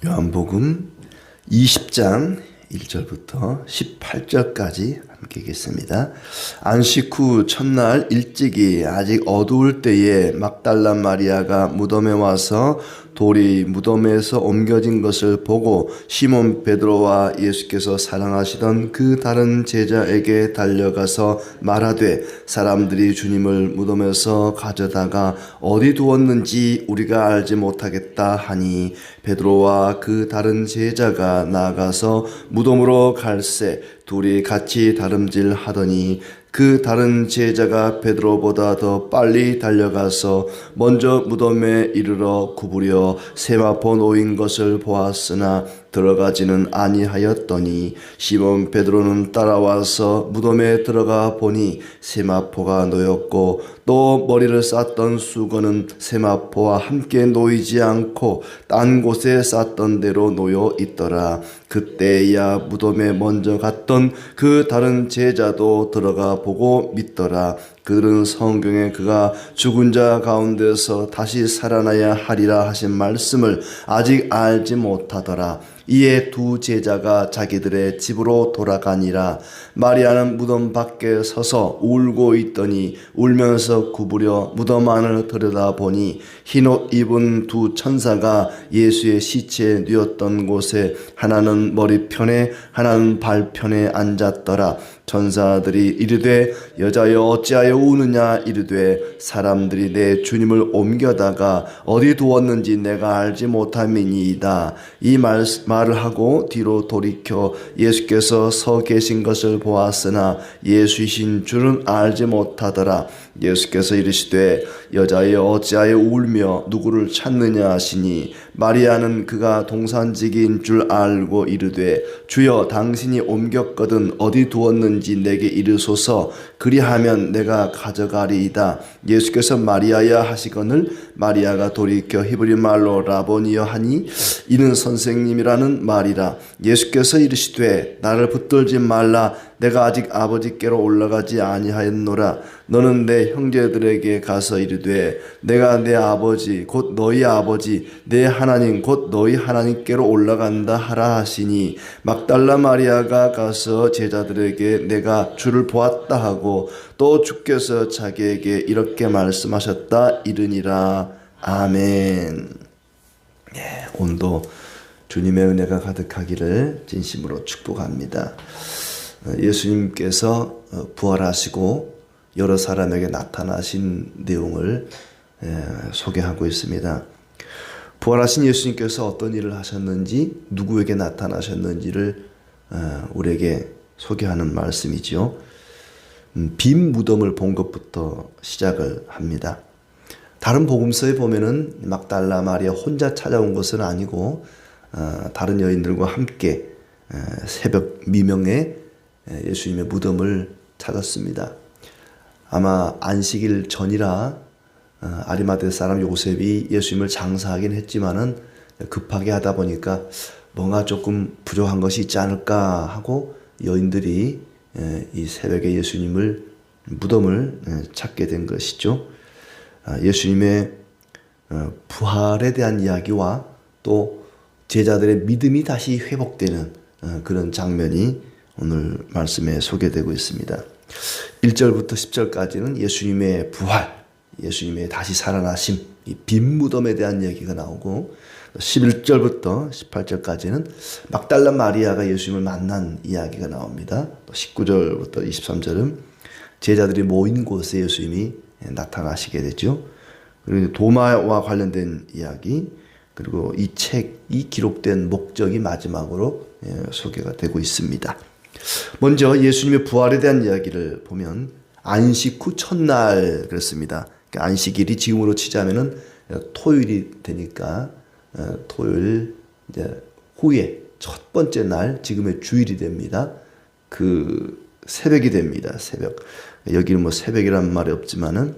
요한복음 20장 1절부터 18절까지 함께 읽겠습니다. 안식 후 첫날 일찍이 아직 어두울 때에 막달라 마리아가 무덤에 와서 돌이 무덤에서 옮겨진 것을 보고 시몬 베드로와 예수께서 사랑하시던 그 다른 제자에게 달려가서 말하되 사람들이 주님을 무덤에서 가져다가 어디 두었는지 우리가 알지 못하겠다 하니 베드로와 그 다른 제자가 나아가서 무덤으로 갈새 둘이 같이 다름질 하더니 그 다른 제자가 베드로보다 더 빨리 달려가서 먼저 무덤에 이르러 구부려 세마포 놓인 것을 보았으나 들어가지는 아니하였더니 시몬 베드로는 따라와서 무덤에 들어가 보니 세마포가 놓였고 또 머리를 쌌던 수건은 세마포와 함께 놓이지 않고 딴 곳에 쌌던 대로 놓여 있더라. 그때야 무덤에 먼저 갔던 그 다른 제자도 들어가 보고 믿더라. 그들은 성경에 그가 죽은 자 가운데서 다시 살아나야 하리라 하신 말씀을 아직 알지 못하더라. 이에 두 제자가 자기들의 집으로 돌아가니라. 마리아는 무덤 밖에 서서 울고 있더니 울면서 구부려 무덤 안을 들여다보니 흰옷 입은 두 천사가 예수의 시체에 누웠던 곳에 하나는 머리편에 하나는 발편에 앉았더라. 천사들이 이르되 여자여 어찌하여 우느냐 이르되 사람들이 내 주님을 옮겨다가 어디 두었는지 내가 알지 못함이니이다. 이 말을 하고 뒤로 돌이켜 예수께서 서 계신 것을 보았으나 예수이신 줄은 알지 못하더라. 예수께서 이르시되 여자여 어찌하여 울며 누구를 찾느냐 하시니 마리아는 그가 동산지기인 줄 알고 이르되 주여 당신이 옮겼거든 어디 두었는지 내게 이르소서 그리하면 내가 가져가리이다. 예수께서 마리아야 하시거늘 마리아가 돌이켜 히브리 말로 라보니여 하니 이는 선생님이라는 말이라. 예수께서 이르시되 나를 붙들지 말라. 내가 아직 아버지께로 올라가지 아니하였노라. 너는 내 형제들에게 가서 이르되 내가 내 아버지 곧 너희 아버지 내 하나님 곧 너희 하나님께로 올라간다 하라 하시니 막달라 마리아가 가서 제자들에게 내가 주를 보았다 하고 또 주께서 자기에게 이렇게 말씀하셨다 이르니라. 아멘. 오늘도 주님의 은혜가 가득하기를 진심으로 축복합니다. 예수님께서 부활하시고 여러 사람에게 나타나신 내용을 소개하고 있습니다. 부활하신 예수님께서 어떤 일을 하셨는지 누구에게 나타나셨는지를 우리에게 소개하는 말씀이죠. 빈 무덤을 본 것부터 시작을 합니다. 다른 복음서에 보면은 막달라 마리아 혼자 찾아온 것은 아니고 다른 여인들과 함께 새벽 미명에 예수님의 무덤을 찾았습니다. 아마 안식일 전이라 아리마대 사람 요셉이 예수님을 장사하긴 했지만은 급하게 하다 보니까 뭔가 조금 부족한 것이 있지 않을까 하고 여인들이 이 새벽에 예수님을 무덤을 찾게 된 것이죠. 예수님의 부활에 대한 이야기와 또 제자들의 믿음이 다시 회복되는 그런 장면이 오늘 말씀에 소개되고 있습니다. 1절부터 10절까지는 예수님의 부활, 예수님의 다시 살아나심, 이 빈 무덤에 대한 이야기가 나오고 11절부터 18절까지는 막달라 마리아가 예수님을 만난 이야기가 나옵니다. 19절부터 23절은 제자들이 모인 곳에 예수님이 나타나시게 되죠. 그리고 도마와 관련된 이야기, 그리고 이 책이 기록된 목적이 마지막으로 소개가 되고 있습니다. 먼저 예수님의 부활에 대한 이야기를 보면 안식 후 첫날 그랬습니다. 그러니까 안식일이 지금으로 치자면은 토요일이 되니까 토요일 이제 후에 첫 번째 날 지금의 주일이 됩니다. 그 새벽이 됩니다. 새벽. 여기는 뭐 새벽이란 말이 없지만은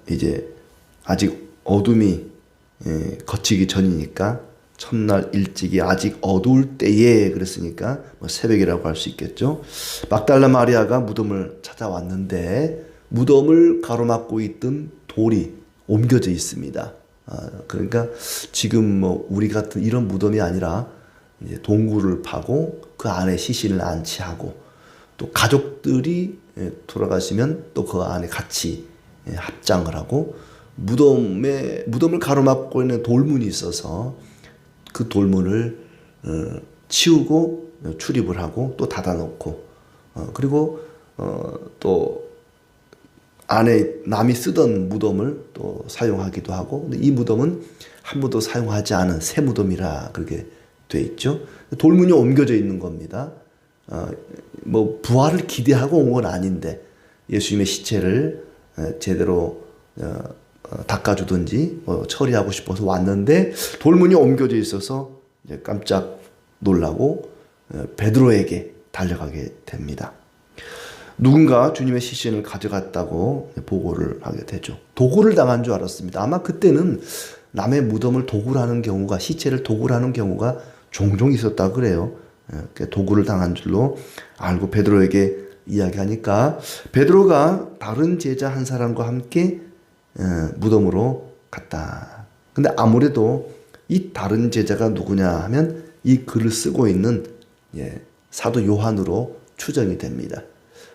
이제 아직 어둠이 거치기 전이니까 첫날 일찍이 아직 어두울 때에 그랬으니까 뭐 새벽이라고 할 수 있겠죠. 막달라 마리아가 무덤을 찾아왔는데 무덤을 가로막고 있던 돌이 옮겨져 있습니다. 그러니까 지금 뭐 우리 같은 이런 무덤이 아니라 이제 동굴을 파고 그 안에 시신을 안치하고 또 가족들이 돌아가시면 또 그 안에 같이 합장을 하고 무덤을 가로막고 있는 돌문이 있어서 그 돌문을 치우고 출입을 하고 또 닫아놓고 그리고 또 안에 남이 쓰던 무덤을 또 사용하기도 하고 근데 이 무덤은 한 번도 사용하지 않은 새 무덤이라 그렇게 돼 있죠. 돌문이 옮겨져 있는 겁니다. 뭐 부활을 기대하고 온 건 아닌데 예수님의 시체를 제대로 닦아주든지 처리하고 싶어서 왔는데 돌문이 옮겨져 있어서 이제 깜짝 놀라고 베드로에게 달려가게 됩니다. 누군가 주님의 시신을 가져갔다고 보고를 하게 되죠. 도굴을 당한 줄 알았습니다. 아마 그때는 남의 무덤을 도굴하는 경우가 시체를 도굴하는 경우가 종종 있었다 그래요. 도굴을 당한 줄로 알고 베드로에게 이야기하니까 베드로가 다른 제자 한 사람과 함께 무덤으로 갔다. 근데 아무래도 이 다른 제자가 누구냐 하면 이 글을 쓰고 있는 사도 요한으로 추정이 됩니다.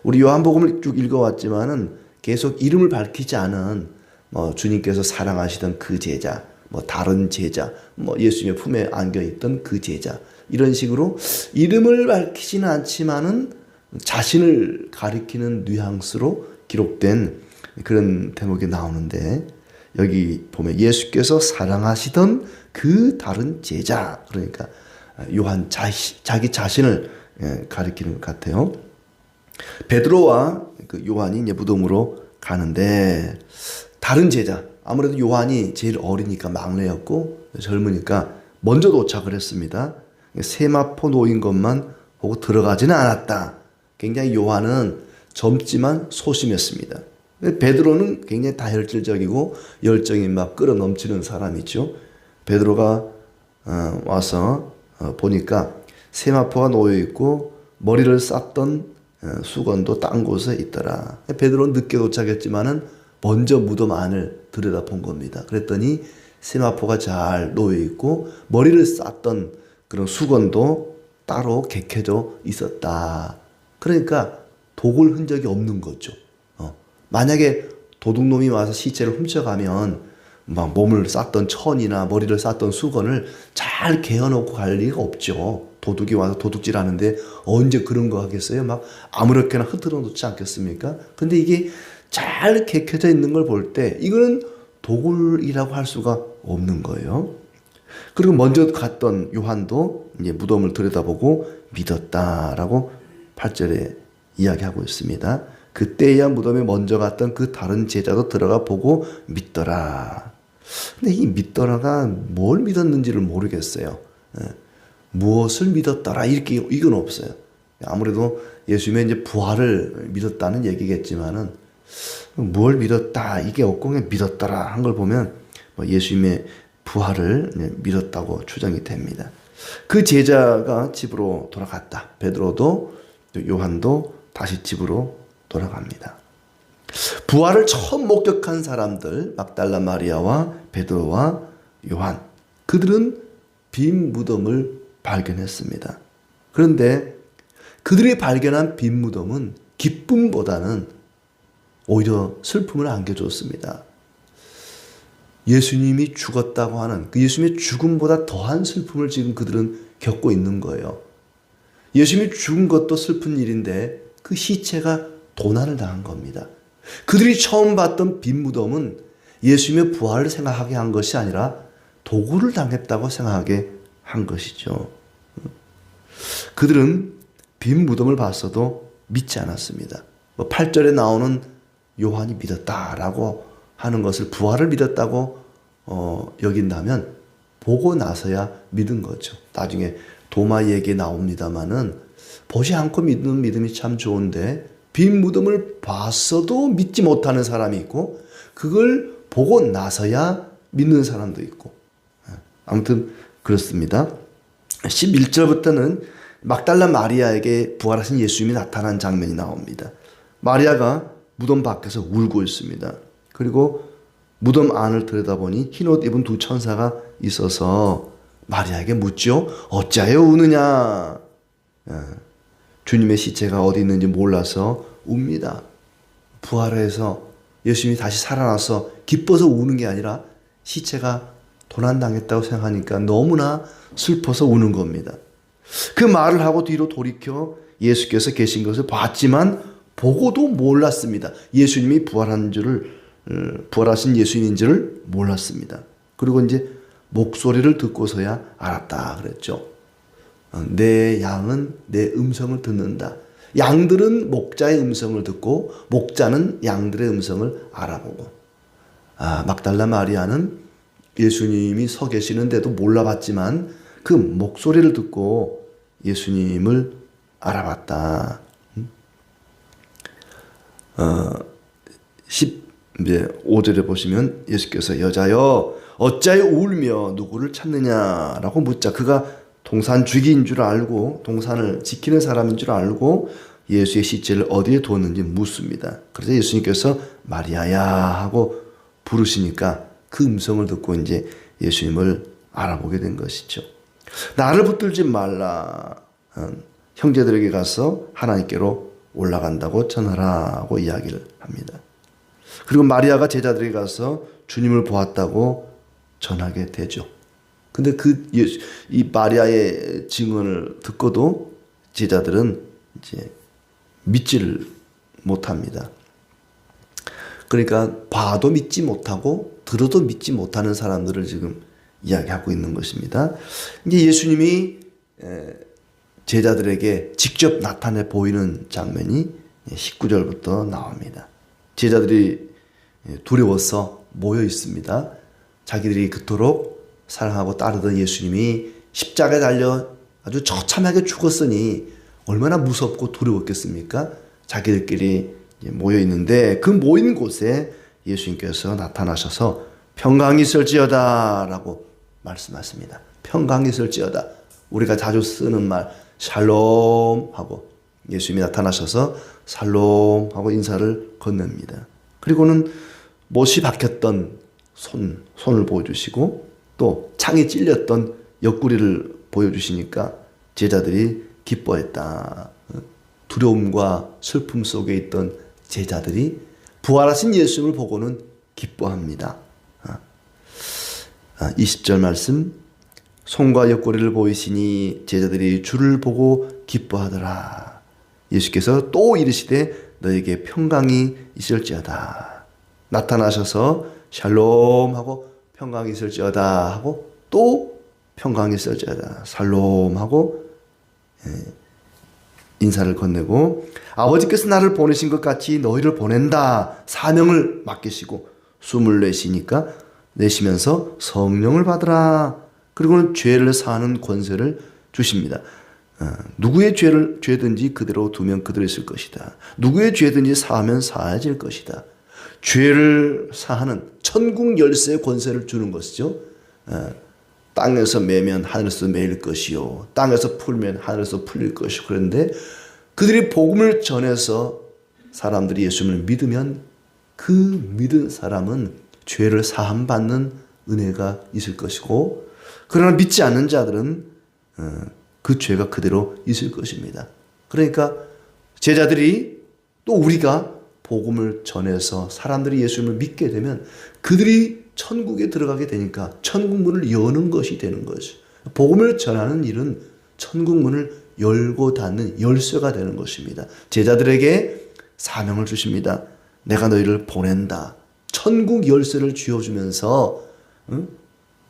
우리 요한복음을 쭉 읽어왔지만은 계속 이름을 밝히지 않은 주님께서 사랑하시던 그 제자, 다른 제자, 예수님의 품에 안겨 있던 그 제자 이런 식으로 이름을 밝히지는 않지만은 자신을 가리키는 뉘앙스로 기록된 그런 대목이 나오는데 여기 보면 예수께서 사랑하시던 그 다른 제자 그러니까 요한 자기 자신을 가리키는 것 같아요. 베드로와 그 요한이 이제 무덤으로 가는데 다른 제자 아무래도 요한이 제일 어리니까 막내였고 젊으니까 먼저 도착을 했습니다. 세마포 놓인 것만 보고 들어가지는 않았다. 굉장히 요한은 젊지만 소심했습니다. 베드로는 굉장히 다혈질적이고 열정이 막 끌어 넘치는 사람이죠. 베드로가 와서 보니까 세마포가 놓여 있고 머리를 쌌던 수건도 딴 곳에 있더라. 베드로는 늦게 도착했지만은 먼저 무덤 안을 들여다본 겁니다. 그랬더니 세마포가 잘 놓여 있고 머리를 쌌던 그런 수건도 따로 개켜져 있었다. 그러니까 도굴 흔적이 없는 거죠. 만약에 도둑놈이 와서 시체를 훔쳐가면 막 몸을 쌌던 천이나 머리를 쌌던 수건을 잘 개어놓고 갈 리가 없죠. 도둑이 와서 도둑질하는데 언제 그런 거 하겠어요? 막 아무렇게나 흐트러 놓지 않겠습니까? 근데 이게 잘 개켜져 있는 걸 볼 때 이거는 도굴이라고 할 수가 없는 거예요. 그리고 먼저 갔던 요한도 이제 무덤을 들여다보고 믿었다라고 8절에 이야기하고 있습니다. 그때야 무덤에 먼저 갔던 그 다른 제자도 들어가 보고 믿더라. 근데 이 믿더라가 뭘 믿었는지를 모르겠어요. 무엇을 믿었더라 이건 없어요. 아무래도 예수님의 이제 부활을 믿었다는 얘기겠지만은 뭘 믿었다 이게 없고 그냥 믿었더라 한 걸 보면 예수님의 부활을 믿었다고 추정이 됩니다. 그 제자가 집으로 돌아갔다. 베드로도 요한도 다시 집으로 돌아갑니다. 부활을 처음 목격한 사람들 막달라 마리아와 베드로와 요한 그들은 빈 무덤을 발견했습니다. 그런데 그들이 발견한 빈 무덤은 기쁨보다는 오히려 슬픔을 안겨줬습니다. 예수님이 죽었다고 하는 그 예수님의 죽음보다 더한 슬픔을 지금 그들은 겪고 있는 거예요. 예수님이 죽은 것도 슬픈 일인데 그 시체가 도난을 당한 겁니다. 그들이 처음 봤던 빈 무덤은 예수님의 부활을 생각하게 한 것이 아니라 도굴을 당했다고 생각하게 한 것이죠. 그들은 빈 무덤을 봤어도 믿지 않았습니다. 8절에 나오는 요한이 믿었다라고 하는 것을 부활을 믿었다고 여긴다면 보고 나서야 믿은 거죠. 나중에 도마 얘기 나옵니다마는 보지 않고 믿는 믿음이 참 좋은데 빈 무덤을 봤어도 믿지 못하는 사람이 있고 그걸 보고 나서야 믿는 사람도 있고 아무튼 그렇습니다. 11절부터는 막달라 마리아에게 부활하신 예수님이 나타난 장면이 나옵니다. 마리아가 무덤 밖에서 울고 있습니다. 그리고 무덤 안을 들여다보니 흰옷 입은 두 천사가 있어서 마리아에게 묻죠. 어찌하여 우느냐? 주님의 시체가 어디 있는지 몰라서 웁니다. 부활해서 예수님이 다시 살아나서 기뻐서 우는 게 아니라 시체가 도난당했다고 생각하니까 너무나 슬퍼서 우는 겁니다. 그 말을 하고 뒤로 돌이켜 예수께서 계신 것을 봤지만 보고도 몰랐습니다. 예수님이 부활하신 예수님인 줄을 몰랐습니다. 그리고 이제 목소리를 듣고서야 알았다 그랬죠. 내 양은 내 음성을 듣는다. 양들은 목자의 음성을 듣고 목자는 양들의 음성을 알아보고. 막달라 마리아는 예수님이 서 계시는데도 몰라봤지만 그 목소리를 듣고 예수님을 알아봤다. 15절에 보시면 예수께서 여자여 어찌하여 울며 누구를 찾느냐라고 묻자 그가 동산 주기인 줄 알고 동산을 지키는 사람인 줄 알고 예수의 시체를 어디에 두었는지 묻습니다. 그래서 예수님께서 마리아야 하고 부르시니까 그 음성을 듣고 이제 예수님을 알아보게 된 것이죠. 나를 붙들지 말라. 형제들에게 가서 하나님께로 올라간다고 전하라고 이야기를 합니다. 그리고 마리아가 제자들에게 가서 주님을 보았다고 전하게 되죠. 근데 이 마리아의 증언을 듣고도 제자들은 이제 믿지를 못합니다. 그러니까 봐도 믿지 못하고 들어도 믿지 못하는 사람들을 지금 이야기하고 있는 것입니다. 이제 예수님이 제자들에게 직접 나타내 보이는 장면이 19절부터 나옵니다. 제자들이 두려워서 모여 있습니다. 자기들이 그토록 사랑하고 따르던 예수님이 십자가에 달려 아주 처참하게 죽었으니 얼마나 무섭고 두려웠겠습니까? 자기들끼리 모여 있는데 그 모인 곳에 예수님께서 나타나셔서 평강이 있을지어다 라고 말씀하십니다. 평강이 있을지어다. 우리가 자주 쓰는 말 샬롬 하고 예수님이 나타나셔서 샬롬 하고 인사를 건넵니다. 그리고는 못이 박혔던 손을 보여주시고 또 창이 찔렸던 옆구리를 보여주시니까 제자들이 기뻐했다. 두려움과 슬픔 속에 있던 제자들이 부활하신 예수님을 보고는 기뻐합니다. 20절 말씀 손과 옆구리를 보이시니 제자들이 주를 보고 기뻐하더라. 예수께서 또 이르시되 너에게 평강이 있을지어다. 나타나셔서 샬롬 하고 평강이 있을지어다 하고 또 평강이 있을지어다 샬롬 하고 인사를 건네고 아버지께서 나를 보내신 것 같이 너희를 보낸다. 사명을 맡기시고 숨을 내쉬면서 성령을 받으라. 그리고는 죄를 사하는 권세를 주십니다. 누구의 죄든지 그대로 두면 그대로 있을 것이다. 누구의 죄든지 사하면 사해질 것이다. 죄를 사하는 천국 열쇠의 권세를 주는 것이죠. 땅에서 매면 하늘에서 매일 것이요 땅에서 풀면 하늘에서 풀릴 것이요. 그런데 그들이 복음을 전해서 사람들이 예수님을 믿으면 그 믿은 사람은 죄를 사함받는 은혜가 있을 것이고 그러나 믿지 않는 자들은 그 죄가 그대로 있을 것입니다. 그러니까 제자들이 또 우리가 복음을 전해서 사람들이 예수님을 믿게 되면 그들이 천국에 들어가게 되니까 천국 문을 여는 것이 되는 거죠. 복음을 전하는 일은 천국 문을 열고 닫는 열쇠가 되는 것입니다. 제자들에게 사명을 주십니다. 내가 너희를 보낸다. 천국 열쇠를 쥐어주면서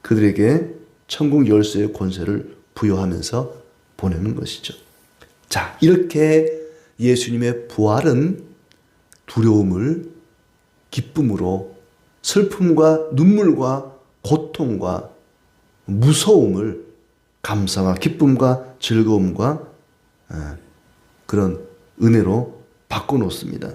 그들에게 천국 열쇠의 권세를 부여하면서 보내는 것이죠. 자, 이렇게 예수님의 부활은 두려움을 기쁨으로 슬픔과 눈물과 고통과 무서움을 감사와 기쁨과 즐거움과 그런 은혜로 바꿔놓습니다.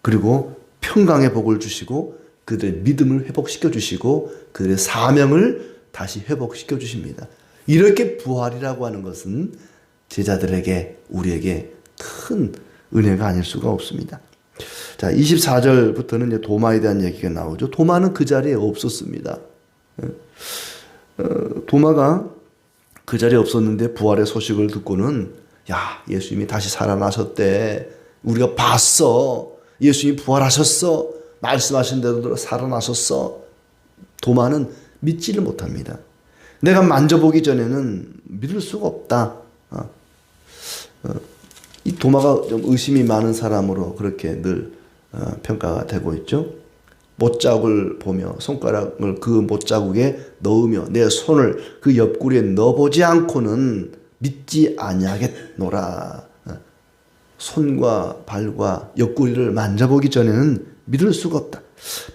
그리고 평강의 복을 주시고 그들의 믿음을 회복시켜 주시고 그들의 사명을 다시 회복시켜 주십니다. 이렇게 부활이라고 하는 것은 제자들에게 우리에게 큰 은혜가 아닐 수가 없습니다. 자, 24절부터는 이제 도마에 대한 얘기가 나오죠. 도마는 그 자리에 없었습니다. 도마가 그 자리에 없었는데 부활의 소식을 듣고는 야, 예수님이 다시 살아나셨대. 우리가 봤어. 예수님이 부활하셨어. 말씀하신 대로 살아나셨어. 도마는 믿지를 못합니다. 내가 만져보기 전에는 믿을 수가 없다. 이 도마가 좀 의심이 많은 사람으로 그렇게 늘 평가가 되고 있죠. 못자국을 보며 손가락을 그 못자국에 넣으며 내 손을 그 옆구리에 넣어보지 않고는 믿지 아니하겠노라. 손과 발과 옆구리를 만져보기 전에는 믿을 수가 없다.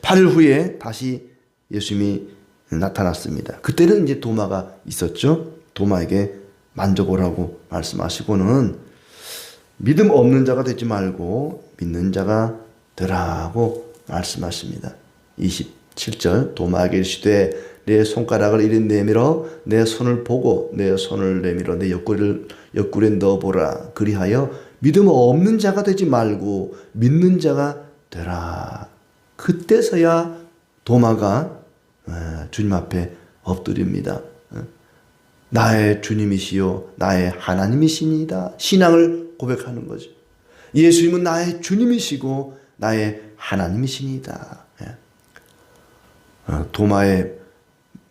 8일 후에 다시 예수님이 나타났습니다. 그때는 이제 도마가 있었죠. 도마에게 만져보라고 말씀하시고는 믿음 없는 자가 되지 말고 믿는 자가 되라고 말씀하십니다. 27절 도마에게 이르시되 내 손가락을 이리 내밀어 내 손을 보고 내 손을 내밀어 내 옆구리에 넣어보라. 그리하여 믿음 없는 자가 되지 말고 믿는 자가 되라. 그때서야 도마가 주님 앞에 엎드립니다. 나의 주님이시요 나의 하나님이시니다. 신앙을 고백하는 거죠. 예수님은 나의 주님이시고 나의 하나님이시니다. 도마에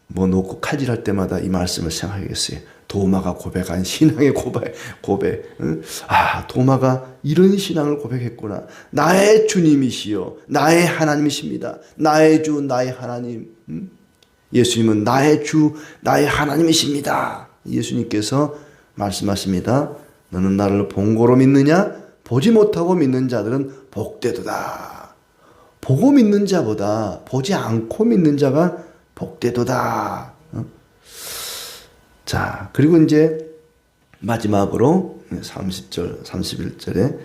뭐 놓고 칼질할 때마다 이 말씀을 생각하겠어요. 도마가 고백한 신앙의 고백. 도마가 이런 신앙을 고백했구나. 나의 주님이시요 나의 하나님이십니다. 나의 주 나의 하나님. 예수님은 나의 주 나의 하나님이십니다. 예수님께서 말씀하십니다. 너는 나를 본고로 믿느냐? 보지 못하고 믿는 자들은 복되도다. 보고 믿는 자보다 보지 않고 믿는 자가 복되도다. 자, 그리고 이제 마지막으로 30절, 31절에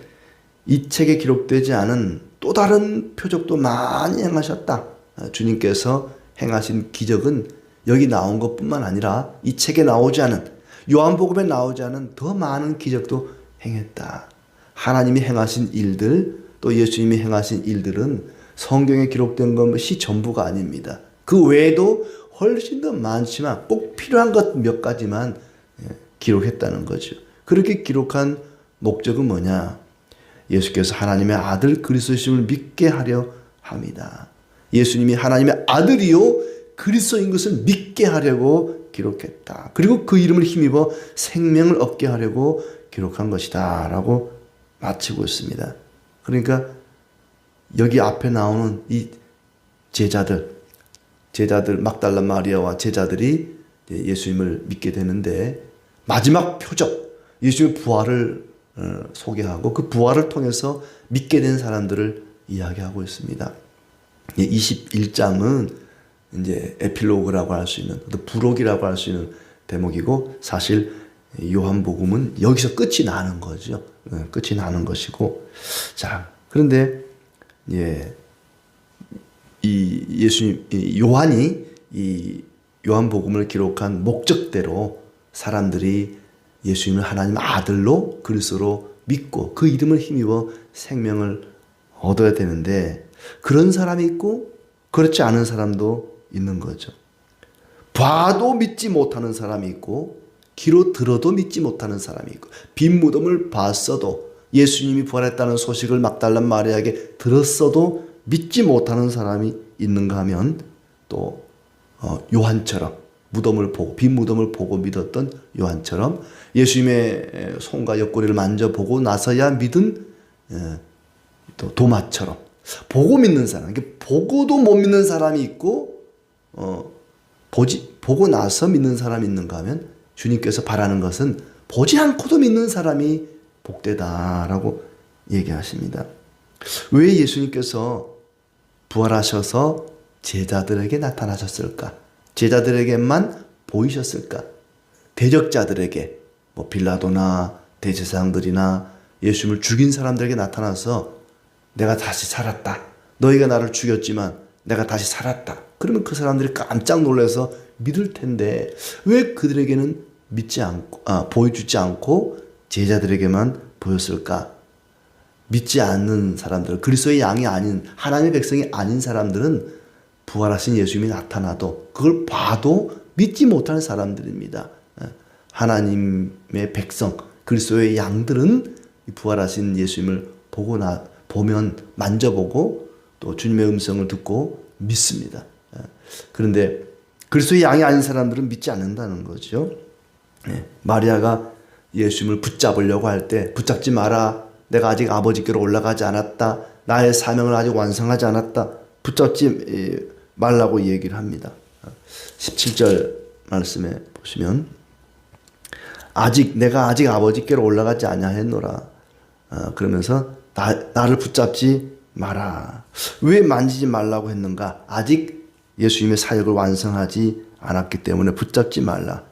이 책에 기록되지 않은 또 다른 표적도 많이 행하셨다. 주님께서 행하신 기적은 여기 나온 것뿐만 아니라 이 책에 나오지 않은 요한복음에 나오지 않은 더 많은 기적도 행했다. 하나님이 행하신 일들 또 예수님이 행하신 일들은 성경에 기록된 것이 전부가 아닙니다. 그 외에도 훨씬 더 많지만 꼭 필요한 것 몇 가지만 기록했다는 거죠. 그렇게 기록한 목적은 뭐냐? 예수께서 하나님의 아들 그리스도심을 믿게 하려 합니다. 예수님이 하나님의 아들이요 그리스도인 것을 믿게 하려고 기록했다. 그리고 그 이름을 힘입어 생명을 얻게 하려고 기록한 것이다 라고 마치고 있습니다. 그러니까 여기 앞에 나오는 이 제자들 막달라 마리아와 제자들이 예수님을 믿게 되는데 마지막 표적 예수님의 부활을 소개하고 그 부활을 통해서 믿게 된 사람들을 이야기하고 있습니다. 21장은 이제 에필로그라고 할 수 있는 또 부록이라고 할 수 있는 대목이고 사실 요한복음은 여기서 끝이 나는 거죠. 끝이 나는 것이고 자 그런데 요한이 이 요한복음을 기록한 목적대로 사람들이 예수님을 하나님 아들로 그리스도로 믿고 그 이름을 힘입어 생명을 얻어야 되는데 그런 사람이 있고 그렇지 않은 사람도 있는 거죠. 봐도 믿지 못하는 사람이 있고 귀로 들어도 믿지 못하는 사람이 있고 빈 무덤을 봤어도 예수님이 부활했다는 소식을 막달라 마리아에게 들었어도 믿지 못하는 사람이 있는가 하면 또 요한처럼 빈 무덤을 보고 믿었던 요한처럼 예수님의 손과 옆구리를 만져보고 나서야 믿은 또 도마처럼 보고 믿는 사람, 보고도 못 믿는 사람이 있고 보고 나서 믿는 사람이 있는가 하면 주님께서 바라는 것은 보지 않고도 믿는 사람이 복되다라고 얘기하십니다. 왜 예수님께서 부활하셔서 제자들에게 나타나셨을까? 제자들에게만 보이셨을까? 대적자들에게 빌라도나 대제사장들이나 예수님을 죽인 사람들에게 나타나서 내가 다시 살았다. 너희가 나를 죽였지만 내가 다시 살았다. 그러면 그 사람들이 깜짝 놀라서 믿을 텐데 왜 그들에게는 보여주지 않고 제자들에게만 보였을까? 믿지 않는 사람들, 그리스도의 양이 아닌 하나님의 백성이 아닌 사람들은 부활하신 예수님이 나타나도 그걸 봐도 믿지 못하는 사람들입니다. 하나님의 백성, 그리스도의 양들은 부활하신 예수님을 보면 만져보고 또 주님의 음성을 듣고 믿습니다. 그런데 그리스도의 양이 아닌 사람들은 믿지 않는다는 거죠. 마리아가 예수님을 붙잡으려고 할 때 붙잡지 마라. 내가 아직 아버지께로 올라가지 않았다. 나의 사명을 아직 완성하지 않았다. 붙잡지 말라고 얘기를 합니다. 17절 말씀에 보시면 내가 아직 아버지께로 올라가지 아니하였노라. 그러면서 나를 붙잡지 마라. 왜 만지지 말라고 했는가? 아직 예수님의 사역을 완성하지 않았기 때문에 붙잡지 말라.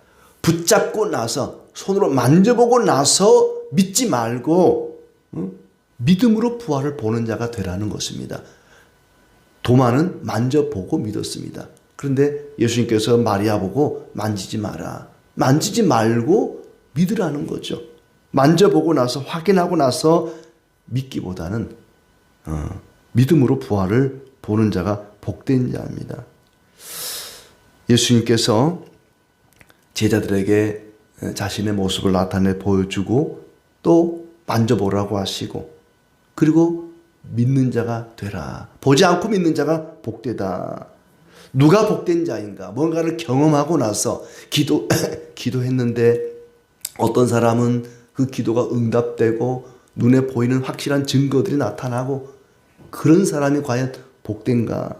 붙잡고 나서 손으로 만져보고 나서 믿지 말고 믿음으로 부활을 보는 자가 되라는 것입니다. 도마는 만져보고 믿었습니다. 그런데 예수님께서 마리아 보고 만지지 마라. 만지지 말고 믿으라는 거죠. 만져보고 나서 확인하고 나서 믿기보다는 믿음으로 부활을 보는 자가 복된 자입니다. 예수님께서 제자들에게 자신의 모습을 나타내 보여주고 또 만져보라고 하시고 그리고 믿는 자가 되라. 보지 않고 믿는 자가 복되다. 누가 복된 자인가? 뭔가를 경험하고 나서 기도했는데 어떤 사람은 그 기도가 응답되고 눈에 보이는 확실한 증거들이 나타나고 그런 사람이 과연 복된가?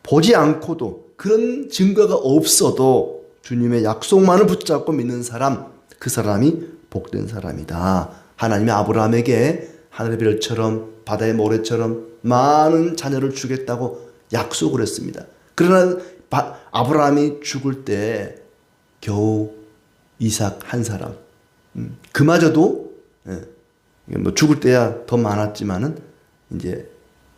보지 않고도 그런 증거가 없어도 주님의 약속만을 붙잡고 믿는 사람, 그 사람이 복된 사람이다. 하나님이 아브라함에게 하늘의 별처럼 바다의 모래처럼 많은 자녀를 주겠다고 약속을 했습니다. 그러나 아브라함이 죽을 때 겨우 이삭 한 사람, 그마저도 뭐 죽을 때야 더 많았지만은 이제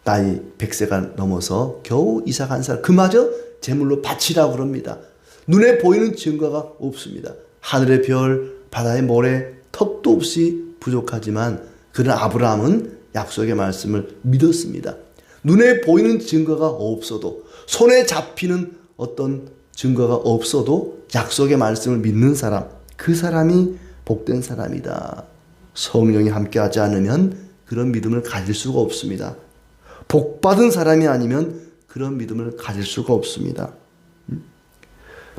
나이 100세가 넘어서 겨우 이삭 한 사람, 그마저 제물로 바치라고 그럽니다. 눈에 보이는 증거가 없습니다. 하늘의 별, 바다의 모래, 턱도 없이 부족하지만 그런 아브라함은 약속의 말씀을 믿었습니다. 눈에 보이는 증거가 없어도, 손에 잡히는 어떤 증거가 없어도 약속의 말씀을 믿는 사람, 그 사람이 복된 사람이다. 성령이 함께하지 않으면 그런 믿음을 가질 수가 없습니다. 복받은 사람이 아니면 그런 믿음을 가질 수가 없습니다.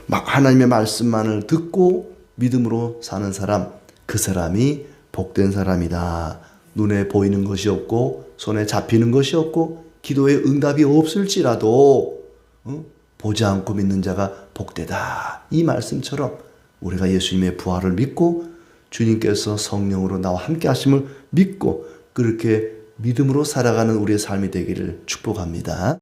하나님의 말씀만을 듣고 믿음으로 사는 사람, 그 사람이 복된 사람이다. 눈에 보이는 것이 없고 손에 잡히는 것이 없고 기도에 응답이 없을지라도 보지 않고 믿는 자가 복되다. 이 말씀처럼 우리가 예수님의 부활을 믿고 주님께서 성령으로 나와 함께 하심을 믿고 그렇게 믿음으로 살아가는 우리의 삶이 되기를 축복합니다.